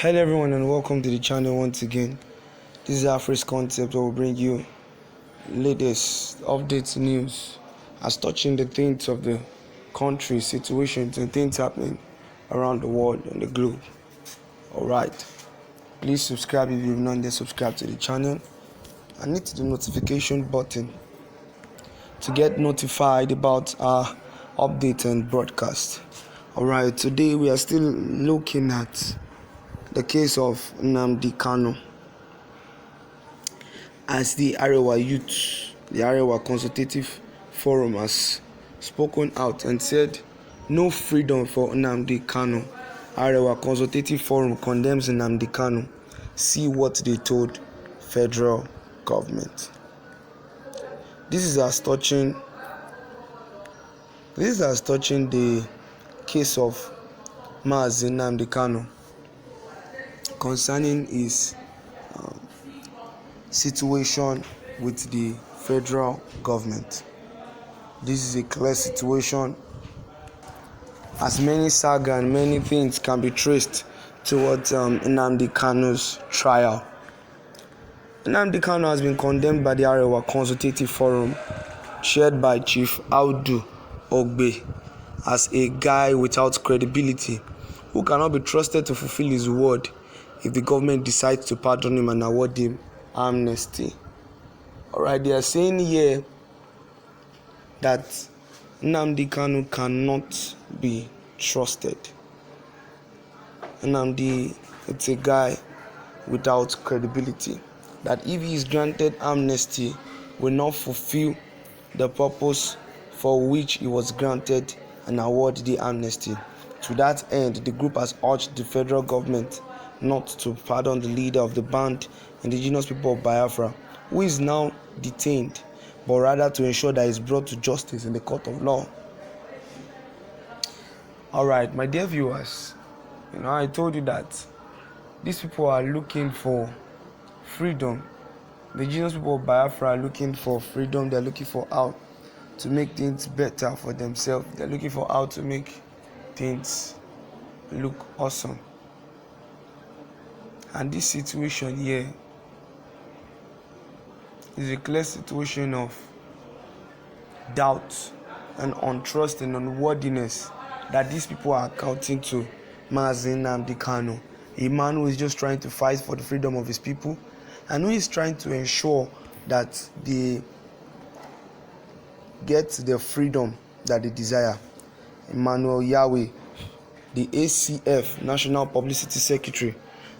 Hello everyone and welcome to the channel once again. This is Afri's Concept where we bring you latest updates, news as touching the things of the country, situations and things happening around the world and the globe. Alright, please subscribe if you've not yet subscribed to the channel and hit the notification button to get notified about our updates and broadcast. Alright, today we are still looking at the case of Nnamdi Kanu, as the Arewa youth, the Arewa Consultative Forum has spoken out and said no freedom for Nnamdi Kanu. Arewa Consultative Forum condemns Nnamdi Kanu. See what they told federal government. This is as touching the case of Nnamdi Kanu concerning his situation with the federal government. This is a clear situation, as many saga and many things can be traced towards Nnamdi Kanu's trial. Nnamdi Kanu has been condemned by the Arewa Consultative Forum, chaired by Chief Audu Ogbe, as a guy without credibility who cannot be trusted to fulfill his word if the government decides to pardon him and award him amnesty. Alright, they are saying here that Nnamdi Kanu cannot be trusted. Nnamdi, it's a guy without credibility, that if he is granted amnesty, will not fulfill the purpose for which he was granted and award the amnesty. To that end, the group has urged the federal government not to pardon the leader of the banned indigenous people of Biafra, who is now detained, but rather to ensure that he is brought to justice in the court of law. Alright, my dear viewers, I told you that these people are looking for freedom. The indigenous people of Biafra are looking for freedom. They're looking for how to make things better for themselves. They're looking for how to make things look awesome. And this situation here is a clear situation of doubt and untrust and unworthiness that these people are accounting to Nnamdi Kanu, a man who is just trying to fight for the freedom of his people and who is trying to ensure that they get the freedom that they desire. Emmanuel Yahweh, the ACF National Publicity Secretary,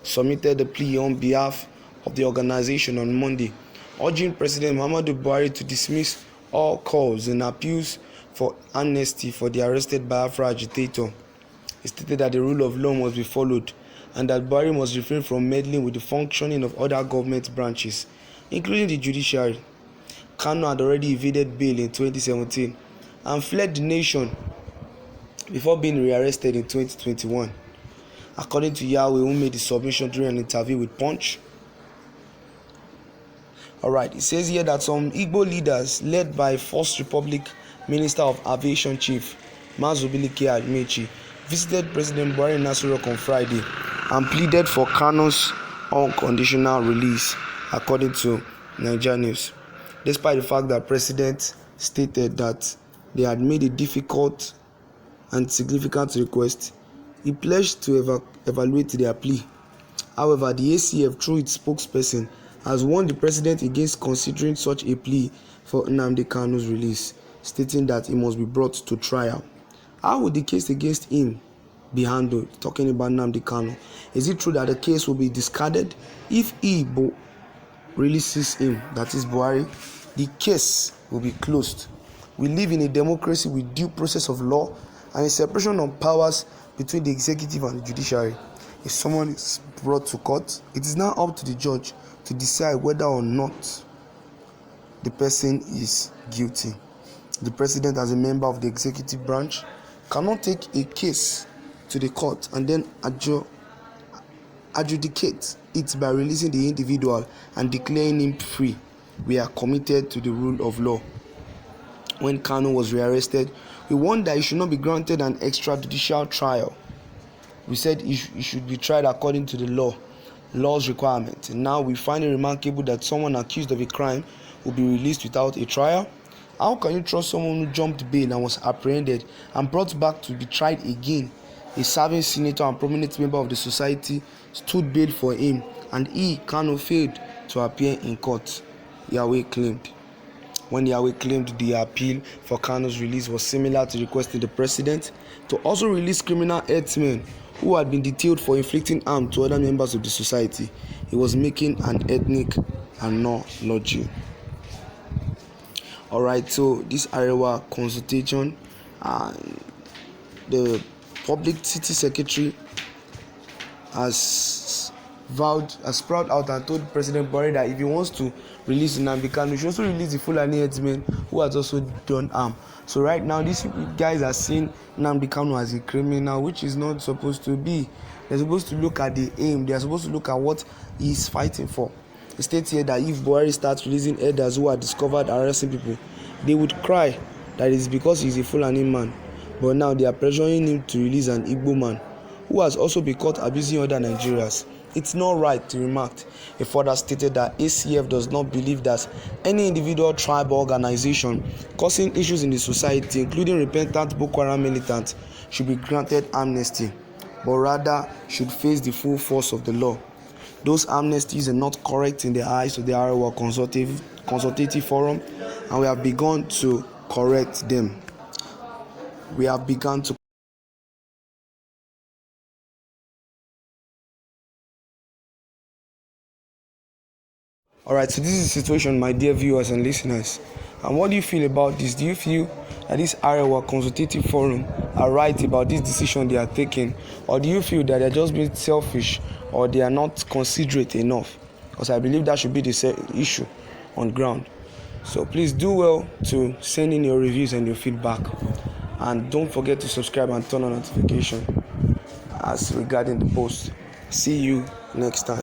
submitted a plea on behalf of the organization on Monday, urging President Muhammadu Buhari to dismiss all calls and appeals for amnesty for the arrested Biafra agitator. He stated that the rule of law must be followed and that Buhari must refrain from meddling with the functioning of other government branches, including the judiciary. Kanu had already evaded bail in 2017 and fled the nation before being rearrested in 2021. According to Yahweh, who made the submission during an interview with Punch. Alright, it says here that some Igbo leaders, led by First Republic Minister of Aviation Chief Mazubilike Amechi, visited President Buhari in Aso Rock on Friday and pleaded for Kanu's unconditional release, according to Nigeria News. Despite the fact that President stated that they had made a difficult and significant request, he pledged to evaluate their plea. However, the ACF, through its spokesperson, has warned the president against considering such a plea for Nnamdi Kanu's release, stating that he must be brought to trial. How would the case against him be handled? Talking about Nnamdi Kanu, is it true that the case will be discarded if he releases him, that is Buhari? The case will be closed. We live in a democracy with due process of law and a separation of powers between the executive and the judiciary. If someone is brought to court, it is now up to the judge to decide whether or not the person is guilty. The president, as a member of the executive branch, cannot take a case to the court and then adjudicate it by releasing the individual and declaring him free. We are committed to the rule of law. When Kanu was rearrested, we warned that he should not be granted an extrajudicial trial. We said he should be tried according to the law's requirement. Now we find it remarkable that someone accused of a crime will be released without a trial. How can you trust someone who jumped bail and was apprehended and brought back to be tried again? A serving senator and prominent member of the society stood bail for him, and he, Kanu, failed to appear in court, Yahweh claimed. When Yahweh claimed the appeal for Kanu's release was similar to requesting the president to also release criminal herdsmen who had been detailed for inflicting harm to other members of the society. He was making an ethnic analogy. Alright, so this Arewa consultation, the publicity secretary has proud out and told President Buhari that if he wants to release Nnamdi Kanu, he should also release the Fulani herdsmen who has also done harm. So right now, these guys are seeing Nnamdi Kanu as a criminal, which is not supposed to be. They're supposed to look at the aim. They're supposed to look at what he's fighting for. It states here that if Buhari starts releasing herders who are discovered arresting people, they would cry that it's because he's a Fulani man. But now they are pressuring him to release an Igbo man who has also been caught abusing other Nigerians. It's not right, he remarked. He further stated that ACF does not believe that any individual tribe or organization causing issues in the society, including repentant Boko Haram militants, should be granted amnesty, but rather should face the full force of the law. Those amnesties are not correct in the eyes of the Arewa Consultative Forum, and we have begun to correct them. Alright, so this is the situation, my dear viewers and listeners. And what do you feel about this? Do you feel that this Arewa Consultative Forum are right about this decision they are taking? Or do you feel that they're just being selfish or they are not considerate enough? Because I believe that should be the issue on ground. So please do well to send in your reviews and your feedback. And don't forget to subscribe and turn on notification as regarding the post. See you next time.